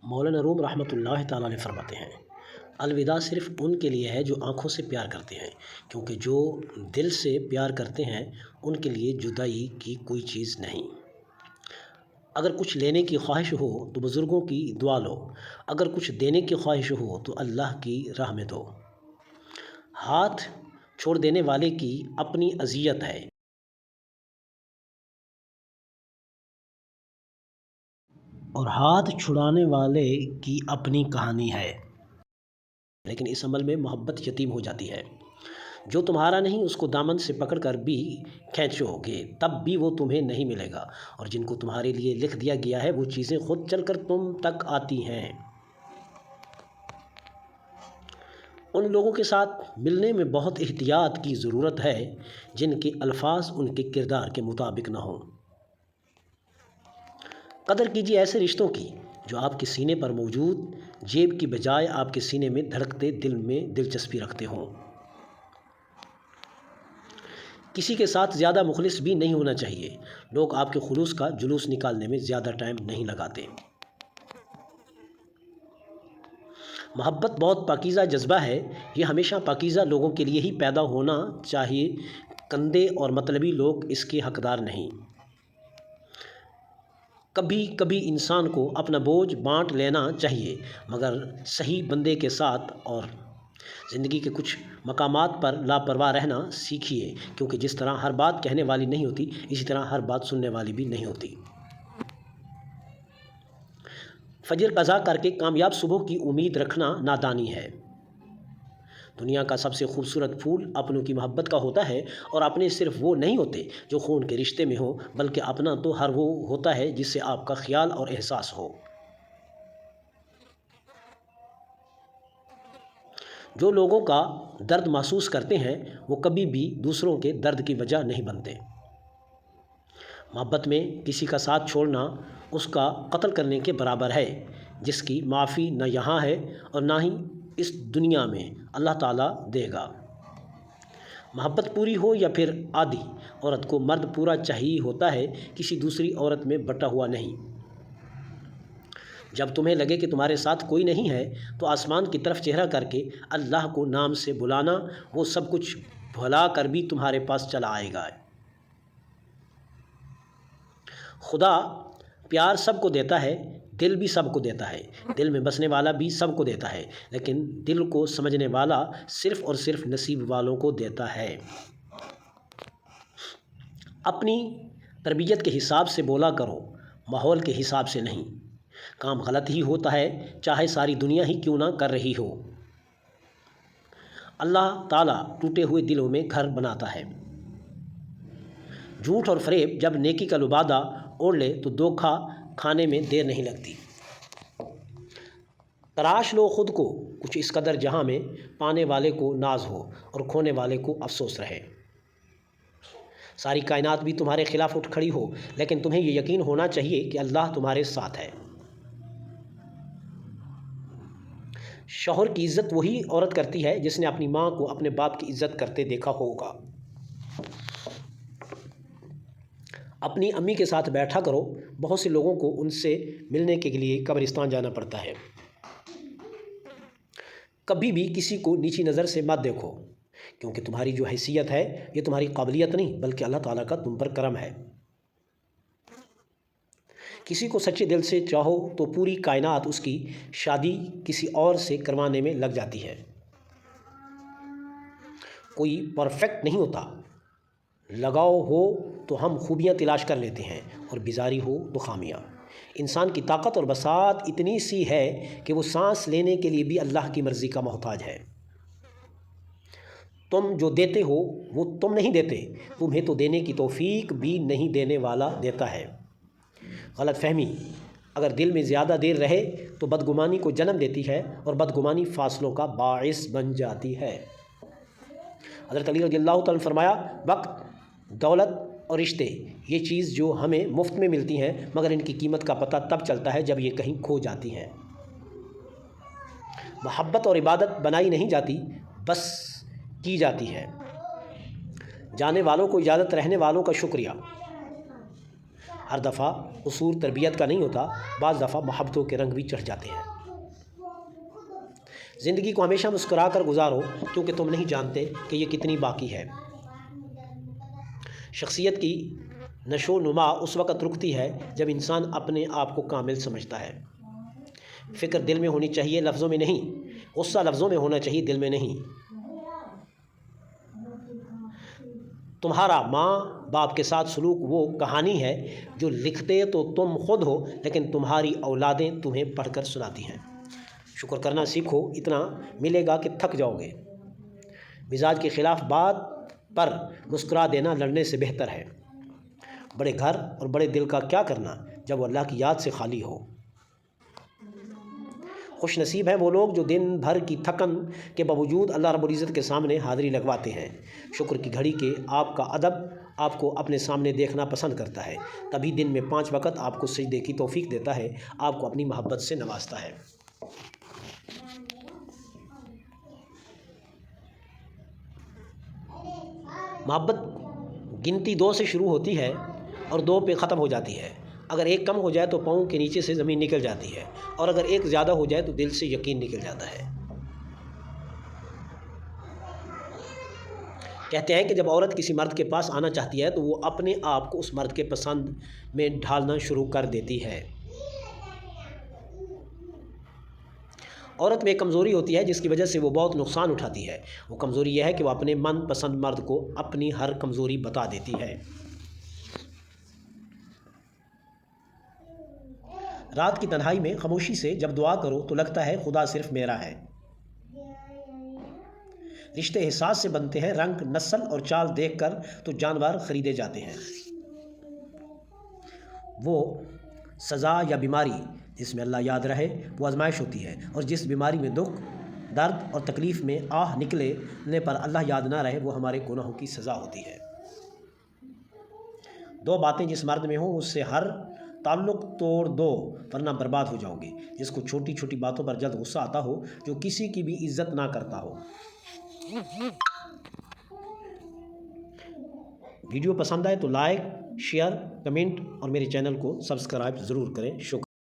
مولانا روم رحمۃ اللہ تعالیٰ علیہ فرماتے ہیں، الوداع صرف ان کے لیے ہے جو آنکھوں سے پیار کرتے ہیں، کیونکہ جو دل سے پیار کرتے ہیں ان کے لیے جدائی کی کوئی چیز نہیں۔ اگر کچھ لینے کی خواہش ہو تو بزرگوں کی دعا لو، اگر کچھ دینے کی خواہش ہو تو اللہ کی راہ میں دو۔ ہاتھ چھوڑ دینے والے کی اپنی اذیت ہے، اور ہاتھ چھڑانے والے کی اپنی کہانی ہے، لیکن اس عمل میں محبت یتیم ہو جاتی ہے۔ جو تمہارا نہیں اس کو دامن سے پکڑ کر بھی کھینچو گے تب بھی وہ تمہیں نہیں ملے گا، اور جن کو تمہارے لیے لکھ دیا گیا ہے وہ چیزیں خود چل کر تم تک آتی ہیں۔ ان لوگوں کے ساتھ ملنے میں بہت احتیاط کی ضرورت ہے جن کے الفاظ ان کے کردار کے مطابق نہ ہوں۔ قدر کیجیے ایسے رشتوں کی جو آپ کے سینے پر موجود جیب کی بجائے آپ کے سینے میں دھڑکتے دل میں دلچسپی رکھتے ہوں۔ کسی کے ساتھ زیادہ مخلص بھی نہیں ہونا چاہیے، لوگ آپ کے خلوص کا جلوس نکالنے میں زیادہ ٹائم نہیں لگاتے۔ محبت بہت پاکیزہ جذبہ ہے، یہ ہمیشہ پاکیزہ لوگوں کے لیے ہی پیدا ہونا چاہیے، گندے اور مطلبی لوگ اس کے حقدار نہیں۔ کبھی کبھی انسان کو اپنا بوجھ بانٹ لینا چاہیے، مگر صحیح بندے کے ساتھ، اور زندگی کے کچھ مقامات پر لاپرواہ رہنا سیکھیے، کیونکہ جس طرح ہر بات کہنے والی نہیں ہوتی اسی طرح ہر بات سننے والی بھی نہیں ہوتی۔ فجر قضا کر کے کامیاب صبح کی امید رکھنا نادانی ہے۔ دنیا کا سب سے خوبصورت پھول اپنوں کی محبت کا ہوتا ہے، اور اپنے صرف وہ نہیں ہوتے جو خون کے رشتے میں ہوں، بلکہ اپنا تو ہر وہ ہوتا ہے جس سے آپ کا خیال اور احساس ہو۔ جو لوگوں کا درد محسوس کرتے ہیں وہ کبھی بھی دوسروں کے درد کی وجہ نہیں بنتے۔ محبت میں کسی کا ساتھ چھوڑنا اس کا قتل کرنے کے برابر ہے، جس کی معافی نہ یہاں ہے اور نہ ہی اس دنیا میں اللہ تعالیٰ دے گا۔ محبت پوری ہو یا پھر آدھی، عورت کو مرد پورا چاہیے ہوتا ہے، کسی دوسری عورت میں بٹا ہوا نہیں۔ جب تمہیں لگے کہ تمہارے ساتھ کوئی نہیں ہے تو آسمان کی طرف چہرہ کر کے اللہ کو نام سے بلانا، وہ سب کچھ بھلا کر بھی تمہارے پاس چلا آئے گا۔ خدا پیار سب کو دیتا ہے، دل بھی سب کو دیتا ہے، دل میں بسنے والا بھی سب کو دیتا ہے، لیکن دل کو سمجھنے والا صرف اور صرف نصیب والوں کو دیتا ہے۔ اپنی تربیت کے حساب سے بولا کرو، ماحول کے حساب سے نہیں۔ کام غلط ہی ہوتا ہے چاہے ساری دنیا ہی کیوں نہ کر رہی ہو۔ اللہ تعالیٰ ٹوٹے ہوئے دلوں میں گھر بناتا ہے۔ جھوٹ اور فریب جب نیکی کا لبادہ اوڑھ لے تو دھوکہ کھانے میں دیر نہیں لگتی۔ تراش لو خود کو کچھ اس قدر جہاں میں پانے والے کو ناز ہو اور کھونے والے کو افسوس رہے۔ ساری کائنات بھی تمہارے خلاف اٹھ کھڑی ہو، لیکن تمہیں یہ یقین ہونا چاہیے کہ اللہ تمہارے ساتھ ہے۔ شوہر کی عزت وہی عورت کرتی ہے جس نے اپنی ماں کو اپنے باپ کی عزت کرتے دیکھا ہوگا۔ اپنی امی کے ساتھ بیٹھا کرو، بہت سے لوگوں کو ان سے ملنے کے لیے قبرستان جانا پڑتا ہے۔ کبھی بھی کسی کو نیچی نظر سے مت دیکھو، کیونکہ تمہاری جو حیثیت ہے یہ تمہاری قابلیت نہیں بلکہ اللہ تعالیٰ کا تم پر کرم ہے۔ کسی کو سچے دل سے چاہو تو پوری کائنات اس کی شادی کسی اور سے کروانے میں لگ جاتی ہے۔ کوئی پرفیکٹ نہیں ہوتا، لگاؤ ہو تو ہم خوبیاں تلاش کر لیتے ہیں اور بیزاری ہو تو خامیاں۔ انسان کی طاقت اور بساط اتنی سی ہے کہ وہ سانس لینے کے لیے بھی اللہ کی مرضی کا محتاج ہے۔ تم جو دیتے ہو وہ تم نہیں دیتے، تمہیں تو دینے کی توفیق بھی نہیں دینے والا دیتا ہے۔ غلط فہمی اگر دل میں زیادہ دیر رہے تو بدگمانی کو جنم دیتی ہے، اور بدگمانی فاصلوں کا باعث بن جاتی ہے۔ حضرت علی رضی اللہ تعالیٰ نے فرمایا، وقت، دولت اور رشتے یہ چیز جو ہمیں مفت میں ملتی ہیں، مگر ان کی قیمت کا پتہ تب چلتا ہے جب یہ کہیں کھو جاتی ہیں۔ محبت اور عبادت بنائی نہیں جاتی، بس کی جاتی ہے۔ جانے والوں کو اجازت، رہنے والوں کا شکریہ۔ ہر دفعہ قصور تربیت کا نہیں ہوتا، بعض دفعہ محبتوں کے رنگ بھی چڑھ جاتے ہیں۔ زندگی کو ہمیشہ مسکرا کر گزارو، کیونکہ تم نہیں جانتے کہ یہ کتنی باقی ہے۔ شخصیت کی نشو و نما اس وقت رکتی ہے جب انسان اپنے آپ کو کامل سمجھتا ہے۔ فکر دل میں ہونی چاہیے، لفظوں میں نہیں۔ غصہ لفظوں میں ہونا چاہیے، دل میں نہیں۔ تمہارا ماں باپ کے ساتھ سلوک وہ کہانی ہے جو لکھتے تو تم خود ہو، لیکن تمہاری اولادیں تمہیں پڑھ کر سناتی ہیں۔ شکر کرنا سیکھو، اتنا ملے گا کہ تھک جاؤ گے۔ مزاج کے خلاف بات پر مسکرا دینا لڑنے سے بہتر ہے۔ بڑے گھر اور بڑے دل کا کیا کرنا جب وہ اللہ کی یاد سے خالی ہو۔ خوش نصیب ہیں وہ لوگ جو دن بھر کی تھکن کے باوجود اللہ رب العزت کے سامنے حاضری لگواتے ہیں۔ شکر کی گھڑی کے آپ کا ادب آپ کو اپنے سامنے دیکھنا پسند کرتا ہے، تبھی دن میں 5 وقت آپ کو سجدے کی توفیق دیتا ہے، آپ کو اپنی محبت سے نوازتا ہے۔ محبت گنتی 2 سے شروع ہوتی ہے اور 2 پہ ختم ہو جاتی ہے۔ اگر ایک کم ہو جائے تو پاؤں کے نیچے سے زمین نکل جاتی ہے، اور اگر ایک زیادہ ہو جائے تو دل سے یقین نکل جاتا ہے۔ کہتے ہیں کہ جب عورت کسی مرد کے پاس آنا چاہتی ہے تو وہ اپنے آپ کو اس مرد کے پسند میں ڈھالنا شروع کر دیتی ہے۔ عورت میں ایک کمزوری ہوتی ہے جس کی وجہ سے وہ بہت نقصان اٹھاتی ہے۔ وہ کمزوری یہ ہے کہ وہ اپنے من پسند مرد کو اپنی ہر کمزوری بتا دیتی ہے۔ رات کی تنہائی میں خاموشی سے جب دعا کرو تو لگتا ہے خدا صرف میرا ہے۔ رشتے احساس سے بنتے ہیں، رنگ، نسل اور چال دیکھ کر تو جانور خریدے جاتے ہیں۔ وہ سزا یا بیماری جس میں اللہ یاد رہے وہ آزمائش ہوتی ہے، اور جس بیماری میں دکھ، درد اور تکلیف میں آہ نکلنے پر اللہ یاد نہ رہے وہ ہمارے گناہوں کی سزا ہوتی ہے۔ 2 باتیں جس مرد میں ہوں اس سے ہر تعلق توڑ دو، ورنہ برباد ہو جاؤ گے۔ جس کو چھوٹی چھوٹی باتوں پر جلد غصہ آتا ہو، جو کسی کی بھی عزت نہ کرتا ہو۔ ویڈیو پسند آئے تو لائک، شیئر، کمنٹ اور میرے چینل کو سبسکرائب ضرور کریں۔ شکریہ۔